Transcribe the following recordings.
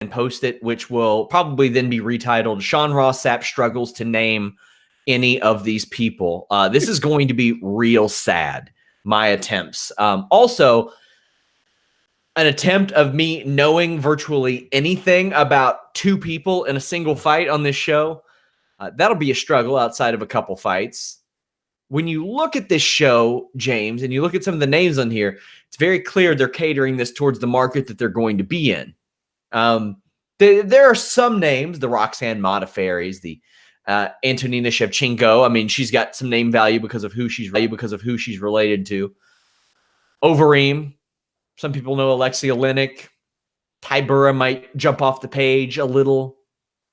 and post it, which will probably then be retitled Sean Ross Sapp struggles to name any of these people. This is going to be real sad, my attempts. Also, an attempt of me knowing virtually anything about two people in a single fight on this show. That'll be a struggle outside of a couple fights. When you look at this show, James, and you look at some of the names on here, it's very clear they're catering this towards the market that they're going to be in. There are some names, the Roxanne Modafferi's, the Antonina Shevchenko. I mean, she's got some name value because of who she's related to. Overeem. Some people know Alexei Oleinik. Tybura might jump off the page a little.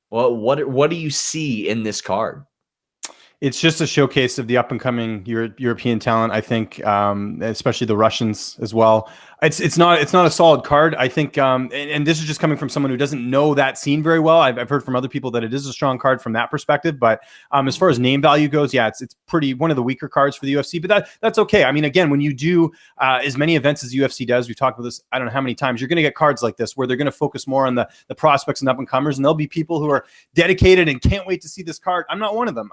Well, what do you see in this card? It's just a showcase of the up-and-coming European talent, I think, especially the Russians as well. It's not a solid card, I think, and this is just coming from someone who doesn't know that scene very well. I've heard from other people that it is a strong card from that perspective, but as far as name value goes, yeah, it's pretty one of the weaker cards for the UFC, but that's okay. I mean, again, when you do as many events as UFC does, we've talked about this, I don't know how many times, you're going to get cards like this where they're going to focus more on the prospects and up-and-comers, and there'll be people who are dedicated and can't wait to see this card. I'm not one of them.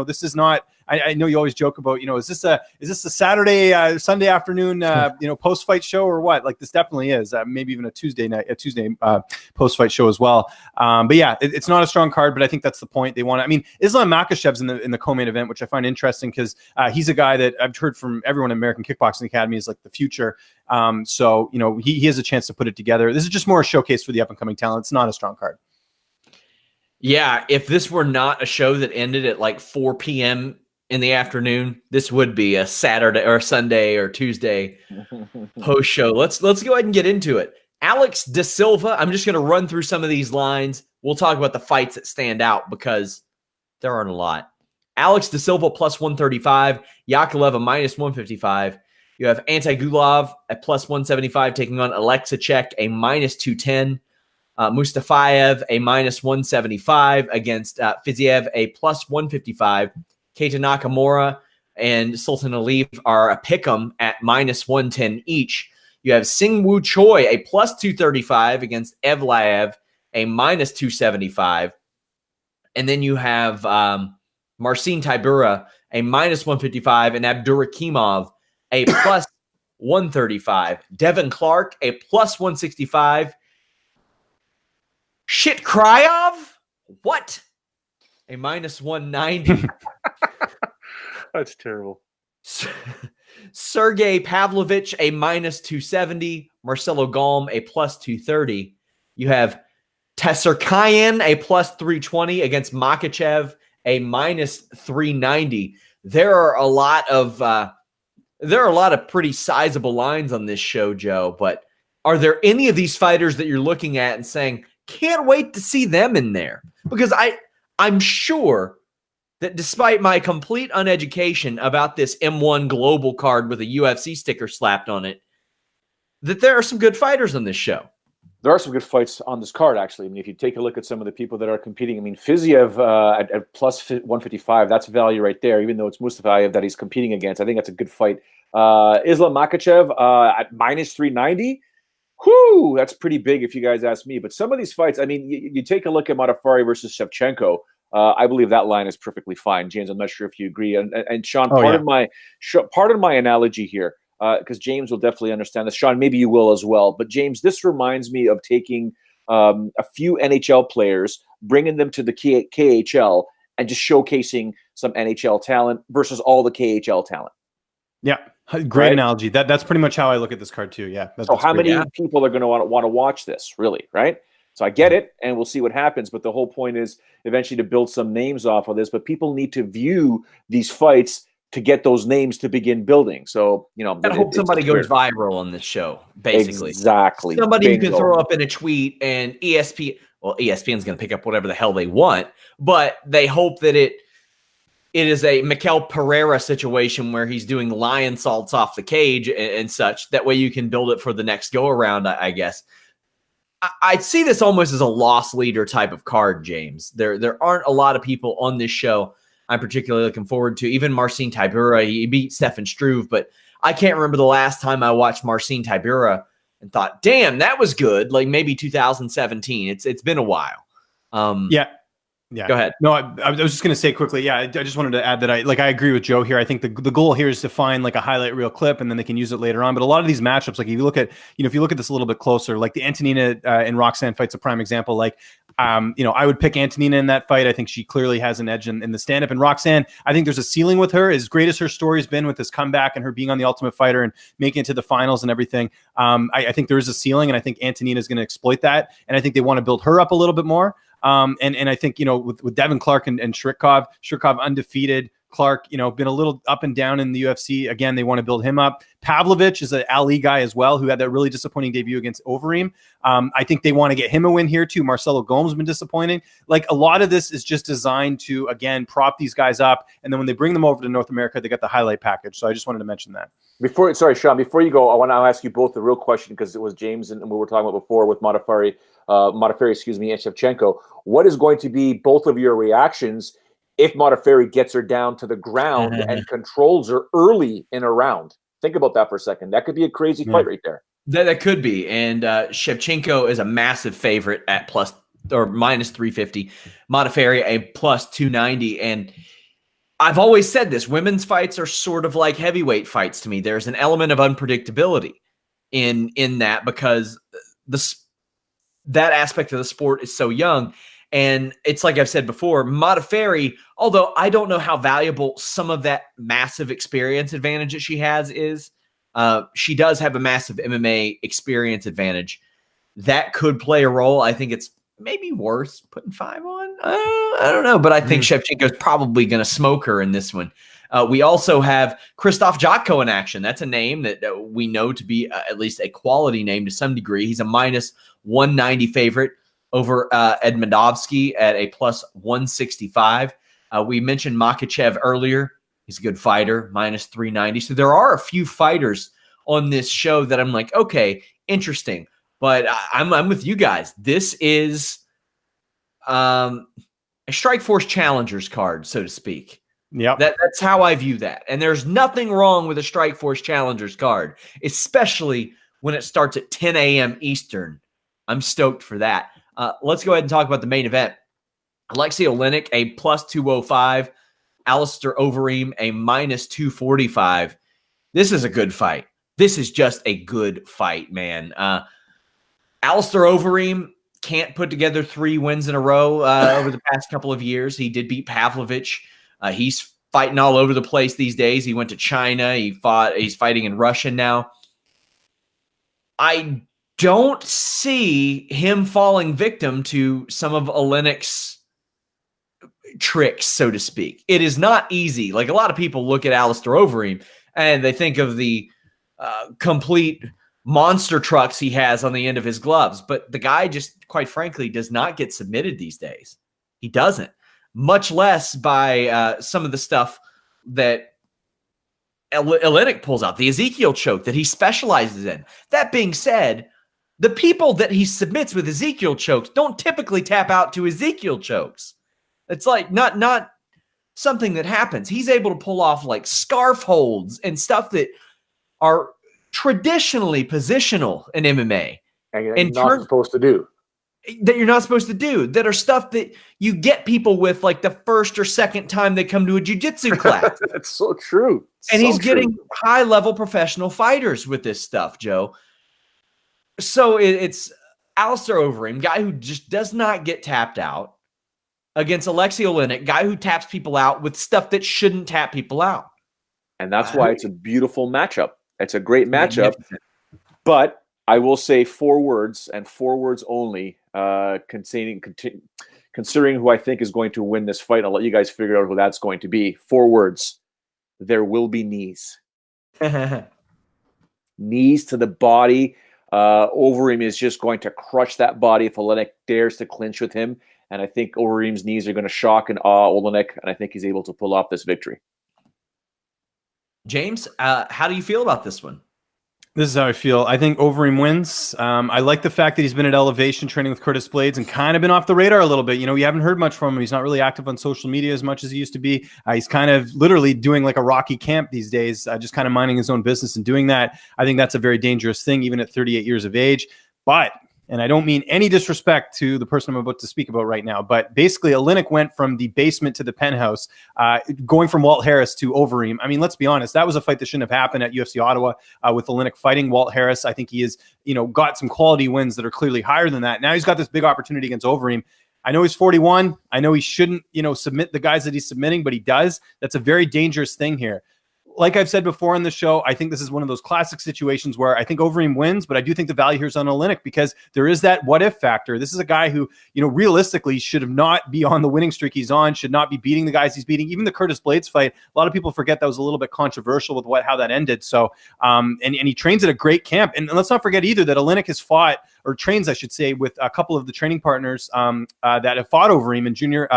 This is not. I know you always joke about, is this a Saturday, Sunday afternoon, post-fight show or what? Like this definitely is. Maybe even a Tuesday post-fight show as well. But yeah, it's not a strong card, but I think that's the point they want. I mean, Islam Makhachev's in the co-main event, which I find interesting because he's a guy that I've heard from everyone in American Kickboxing Academy is like the future. So he has a chance to put it together. This is just more a showcase for the up-and-coming talent. It's not a strong card. Yeah, if this were not a show that ended at like 4 p.m. in the afternoon, this would be a Saturday or Sunday or Tuesday post show. Let's go ahead and get into it. Alex Da Silva, I'm just going to run through some of these lines. We'll talk about the fights that stand out because there aren't a lot. Alex Da Silva plus 135, Yakovlev a minus 155. You have Antigulov at plus 175 taking on Alexachek a minus 210. Mustafayev a minus 175 against Fiziev a plus 155. Keita Nakamura and Sultan Aliyev are a pick'em at minus 110 each. You have Singwoo Choi a plus 235 against Evlaev a minus 275. And then you have Marcin Tybura a minus 155 and Abdurakhimov a plus 135. Devin Clark a plus 165. Shit Kryov? What? A minus 190. That's terrible. Sergey Pavlovich, a minus 270. Marcelo Galm, a plus 230. You have Tesserkayan, a plus 320 against Makhachev, a minus 390. There are a lot of pretty sizable lines on this show, Joe, but are there any of these fighters that you're looking at and saying, can't wait to see them in there? Because I'm sure that despite my complete uneducation about this M1 Global card with a UFC sticker slapped on it, that there are some good fighters on this show. There are some good fights on this card, actually. I mean, if you take a look at some of the people that are competing, I mean, Fiziev at plus 155, that's value right there, even though it's Mustafayev that he's competing against. I think that's a good fight. Islam Makhachev at minus 390. Whew, that's pretty big if you guys ask me. But some of these fights, I mean, you take a look at Modafferi versus Shevchenko. I believe that line is perfectly fine. James, I'm not sure if you agree. And Sean, pardon my analogy here, because James will definitely understand this. Sean, maybe you will as well. But James, this reminds me of taking a few NHL players, bringing them to the KHL, and just showcasing some NHL talent versus all the KHL talent. Yeah. Great analogy. That's pretty much how I look at this card too. Yeah. So how many people are going to want to watch this, really, right? So I get it, and we'll see what happens. But the whole point is eventually to build some names off of this. But people need to view these fights to get those names to begin building. So, I hope somebody goes viral on this show, basically. Exactly. Somebody you can throw up in a tweet, and ESPN's going to pick up whatever the hell they want, but they hope that it is a Mikel Pereira situation where he's doing lion salts off the cage and such. That way you can build it for the next go around, I guess. I see this almost as a loss leader type of card, James. There aren't a lot of people on this show I'm particularly looking forward to. Even Marcin Tybura, he beat Stefan Struve, but I can't remember the last time I watched Marcin Tybura and thought, damn, that was good. Like maybe 2017. It's been a while. Yeah. Yeah. Go ahead. No, I was just going to say quickly. Yeah, I just wanted to add that I agree with Joe here. I think the goal here is to find like a highlight reel clip, and then they can use it later on. But a lot of these matchups, like if you look at, if you look at this a little bit closer, like the Antonina and Roxanne fight's a prime example. Like, I would pick Antonina in that fight. I think she clearly has an edge in the stand up. And Roxanne, I think there's a ceiling with her. As great as her story's been with this comeback and her being on the Ultimate Fighter and making it to the finals and everything, I think there is a ceiling, and I think Antonina is going to exploit that. And I think they want to build her up a little bit more. And I think, with Devin Clark and Shrikov undefeated, Clark, been a little up and down in the UFC. Again, they want to build him up. Pavlovich is an Ali guy as well, who had that really disappointing debut against Overeem. I think they want to get him a win here too. Marcelo Gomes has been disappointing. Like a lot of this is just designed to, again, prop these guys up. And then when they bring them over to North America, they got the highlight package. So I just wanted to mention that. Sean, before you go, I want to ask you both the real question, because it was James and we were talking about before with Modafferi, and Shevchenko. What is going to be both of your reactions if Modafferi gets her down to the ground and controls her early in a round? Think about that for a second. That could be a crazy fight right there. That could be. And Shevchenko is a massive favorite at plus or minus 350. Modafferi a plus 290. And I've always said this, women's fights are sort of like heavyweight fights to me. There's an element of unpredictability in that, because that aspect of the sport is so young. And it's like I've said before, Modafferi, although I don't know how valuable some of that massive experience advantage that she has is, she does have a massive MMA experience advantage. That could play a role. I think it's maybe worth putting 5 on. I don't know, but I think Shevchenko is probably going to smoke her in this one. We also have Krzysztof Jotko in action. That's a name that we know to be at least a quality name to some degree. He's a minus 190 favorite over Edmundovsky at a plus 165. We mentioned Makhachev earlier. He's a good fighter, minus 390. So there are a few fighters on this show that I'm like, okay, interesting. But I'm with you guys. This is a Strikeforce Challengers card, so to speak. Yeah, that's how I view that. And there's nothing wrong with a Strikeforce Challengers card, especially when it starts at 10 a.m. Eastern. I'm stoked for that. Let's go ahead and talk about the main event. Alexei Oleinik, a plus 205. Alistair Overeem, a minus 245. This is a good fight. This is just a good fight, man. Alistair Overeem can't put together 3 wins in a row over the past couple of years. He did beat Pavlovich. He's fighting all over the place these days. He went to China. He's fighting in Russia now. I don't see him falling victim to some of Oleinik's tricks, so to speak. It is not easy. Like, a lot of people look at Alistair Overeem and they think of the complete monster trucks he has on the end of his gloves. But the guy just, quite frankly, does not get submitted these days. He doesn't. Much less by some of the stuff that Oleinik pulls out, the Ezekiel choke that he specializes in. That being said, the people that he submits with Ezekiel chokes don't typically tap out to Ezekiel chokes. It's like not something that happens. He's able to pull off like scarf holds and stuff that are traditionally positional in MMA. And you're not supposed to do. That you're not supposed to do. That are stuff that you get people with like the first or second time they come to a jiu-jitsu class. That's so true. And he's getting high-level professional fighters with this stuff, Joe. So it's Alistair Overeem, guy who just does not get tapped out, against Alexei Oleinik, guy who taps people out with stuff that shouldn't tap people out. And that's why it's a beautiful matchup. It's a great matchup. But I will say 4 words and 4 words only, considering who I think is going to win this fight. I'll let you guys figure out who that's going to be. 4 words. There will be knees. Knees to the body. Overeem is just going to crush that body if Oleinik dares to clinch with him. And I think Overeem's knees are going to shock and awe Oleinik, and I think he's able to pull off this victory. James, how do you feel about this one? This is how I feel. I think Overeem wins. I like the fact that he's been at Elevation training with Curtis Blades and kind of been off the radar a little bit. You know, you haven't heard much from him. He's not really active on social media as much as he used to be. He's kind of literally doing like a Rocky camp these days, just kind of minding his own business and doing that. I think that's a very dangerous thing, even at 38 years of age. But and I don't mean any disrespect to the person I'm about to speak about right now, but basically Oleinik went from the basement to the penthouse, going from Walt Harris to Overeem. I mean, let's be honest, that was a fight that shouldn't have happened at UFC Ottawa with Oleinik fighting Walt Harris. I think he has, got some quality wins that are clearly higher than that. Now he's got this big opportunity against Overeem. I know he's 41. I know he shouldn't, submit the guys that he's submitting, but he does. That's a very dangerous thing here. Like I've said before on the show, I think this is one of those classic situations where I think Overeem wins, but I do think the value here is on Oleinik because there is that what if factor. This is a guy who, realistically should have not be on the winning streak he's on, should not be beating the guys he's beating. Even the Curtis Blades fight, a lot of people forget that was a little bit controversial with how that ended. So, and he trains at a great camp. And let's not forget either that Oleinik has fought, or trains, I should say, with a couple of the training partners that have fought Overeem and Junior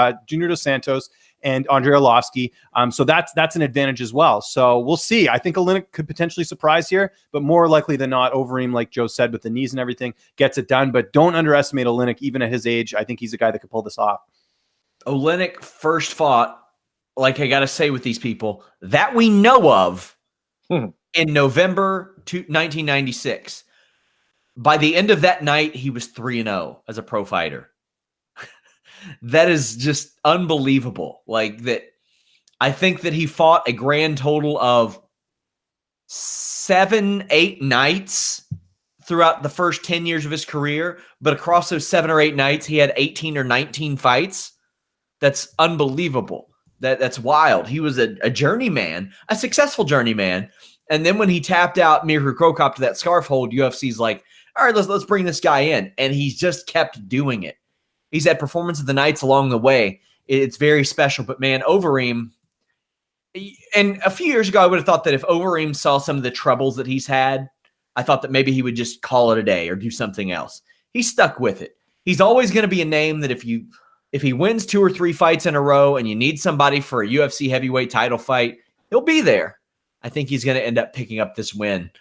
Dos Santos and Andrei Arlovsky. So that's an advantage as well. So we'll see. I think Oleinik could potentially surprise here, but more likely than not, Overeem, like Joe said, with the knees and everything, gets it done. But don't underestimate Oleinik, even at his age. I think he's a guy that could pull this off. Oleinik first fought, like I got to say with these people, that we know of in November 1996. By the end of that night, he was 3-0 as a pro fighter. That is just unbelievable. Like that, I think that he fought a grand total of 7-8 nights throughout the first 10 years of his career. But across those 7 or 8 nights, he had 18 or 19 fights. That's unbelievable. That's wild. He was a journeyman, a successful journeyman. And then when he tapped out Mirko Cro Cop to that scarf hold, UFC's like, all right, let's bring this guy in. And he's just kept doing it. He's had performance of the nights along the way. It's very special. But, man, Overeem, and a few years ago, I would have thought that if Overeem saw some of the troubles that he's had, I thought that maybe he would just call it a day or do something else. He's stuck with it. He's always going to be a name that if he wins 2 or 3 fights in a row and you need somebody for a UFC heavyweight title fight, he'll be there. I think he's going to end up picking up this win.